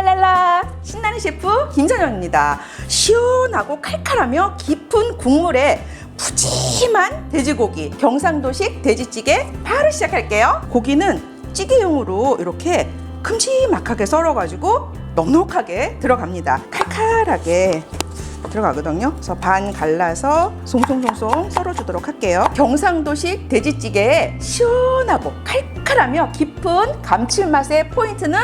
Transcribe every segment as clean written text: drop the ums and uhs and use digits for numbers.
랄랄랄라, 신나는 셰프 김선영입니다. 시원하고 칼칼하며 깊은 국물에 푸짐한 돼지고기, 경상도식 돼지찌개 바로 시작할게요. 고기는 찌개용으로 이렇게 큼지막하게 썰어가지고 넉넉하게 들어갑니다. 칼칼하게 들어가거든요. 그래서 반 갈라서 송송송송 썰어주도록 할게요. 경상도식 돼지찌개에 시원하고 칼칼하며 깊은 감칠맛의 포인트는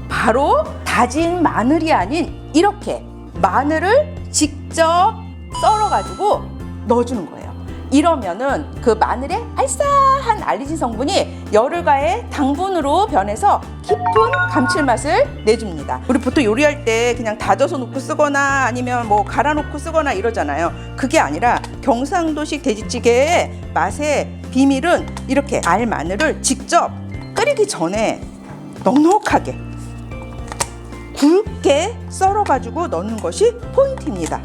바로 다진 마늘이 아닌 이렇게 마늘을 직접 썰어가지고 넣어주는 거예요. 이러면은 그 마늘의 알싸한 알리신 성분이 열을 가해 당분으로 변해서 깊은 감칠맛을 내줍니다. 우리 보통 요리할 때 그냥 다져서 놓고 쓰거나 아니면 뭐 갈아 놓고 쓰거나 이러잖아요. 그게 아니라 경상도식 돼지찌개의 맛의 비밀은 이렇게 알 마늘을 직접 끓이기 전에 넉넉하게 굵게 썰어가지고 넣는 것이 포인트입니다.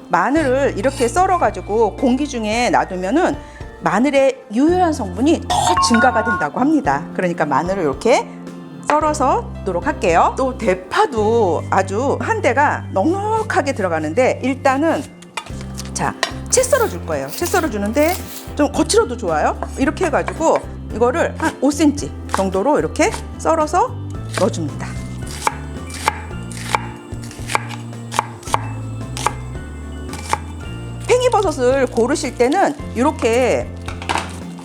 마늘을 이렇게 썰어가지고 공기 중에 놔두면은 마늘의 유효한 성분이 더 증가가 된다고 합니다. 그러니까 마늘을 이렇게 썰어서 넣도록 할게요. 또 대파도 아주 한 대가 넉넉하게 들어가는데 일단은 자, 채 썰어 줄 거예요. 채 썰어 주는데 좀 거칠어도 좋아요. 이렇게 해가지고 이거를 한 5cm 정도로 이렇게 썰어서 넣어줍니다. 팽이버섯을 고르실 때는 이렇게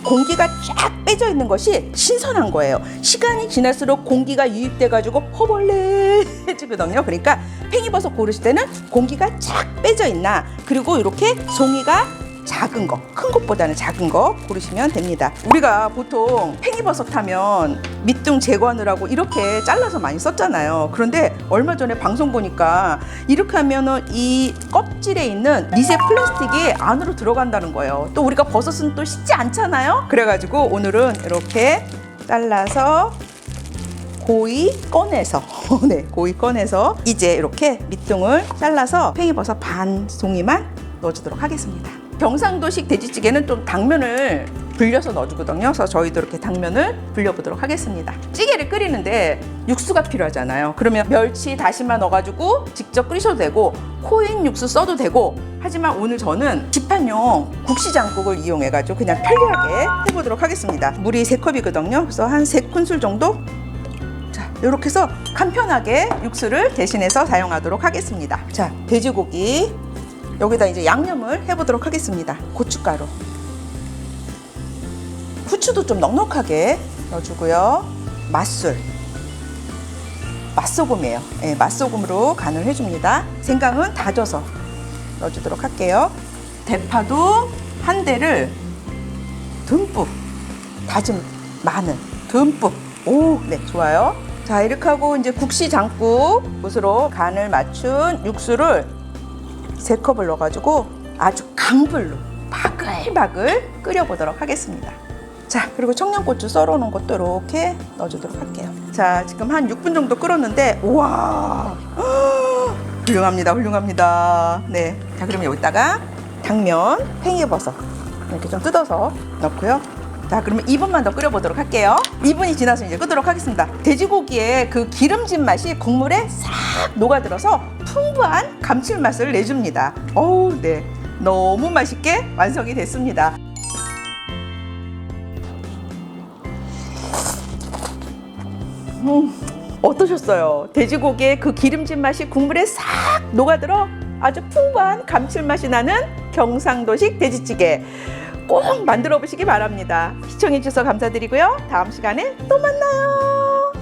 공기가 쫙 빼져 있는 것이 신선한 거예요. 시간이 지날수록 공기가 유입돼 가지고 허벌레해지거든요. 그러니까 팽이버섯 고르실 때는 공기가 쫙 빼져 있나, 그리고 이렇게 송이가 작은 거, 큰 것보다는 작은 거 고르시면 됩니다. 우리가 보통 팽이버섯 하면 밑둥 제거하느라고 이렇게 잘라서 많이 썼잖아요. 그런데 얼마 전에 방송 보니까 이렇게 하면은 이 껍질에 있는 미세 플라스틱이 안으로 들어간다는 거예요. 또 우리가 버섯은 또 씻지 않잖아요. 그래가지고 오늘은 이렇게 잘라서 고이 꺼내서 네, 고이 꺼내서 이제 이렇게 밑둥을 잘라서 팽이버섯 반 송이만 넣어주도록 하겠습니다. 경상도식 돼지찌개는 좀 당면을 불려서 넣어주거든요. 그래서 저희도 이렇게 당면을 불려보도록 하겠습니다. 찌개를 끓이는데 육수가 필요하잖아요. 그러면 멸치, 다시마 넣어가지고 직접 끓이셔도 되고 코인 육수 써도 되고, 하지만 오늘 저는 시판용 국시장국을 이용해가지고 그냥 편리하게 해보도록 하겠습니다. 물이 3컵이거든요. 그래서 한 3큰술 정도? 자, 이렇게 해서 간편하게 육수를 대신해서 사용하도록 하겠습니다. 자, 돼지고기 여기다 이제 양념을 해보도록 하겠습니다. 고춧가루, 후추도 좀 넉넉하게 넣어주고요. 맛술, 맛소금이에요. 네, 맛소금으로 간을 해줍니다. 생강은 다져서 넣어주도록 할게요. 대파도 한 대를 듬뿍, 다진 마늘 듬뿍. 오, 네, 좋아요. 자, 이렇게 하고 이제 국시장국으로 간을 맞춘 육수를 3컵을 넣어가지고 아주 강불로 바글바글 끓여보도록 하겠습니다. 자, 그리고 청양고추 썰어놓은 것도 이렇게 넣어주도록 할게요. 자, 지금 한 6분 정도 끓었는데, 우와, 훌륭합니다, 훌륭합니다. 네, 자, 그러면 여기다가 당면, 팽이버섯 이렇게 좀 뜯어서 넣고요. 자, 그러면 2분만 더 끓여보도록 할게요. 2분이 지나서 이제 끄도록 하겠습니다. 돼지고기의 그 기름진 맛이 국물에 싹 녹아들어서 풍부한 감칠맛을 내줍니다. 어우, 네, 너무 맛있게 완성이 됐습니다. 어떠셨어요? 돼지고기의 그 기름진 맛이 국물에 싹 녹아들어 아주 풍부한 감칠맛이 나는 경상도식 돼지찌개 꼭 만들어 보시기 바랍니다. 시청해 주셔서 감사드리고요. 다음 시간에 또 만나요.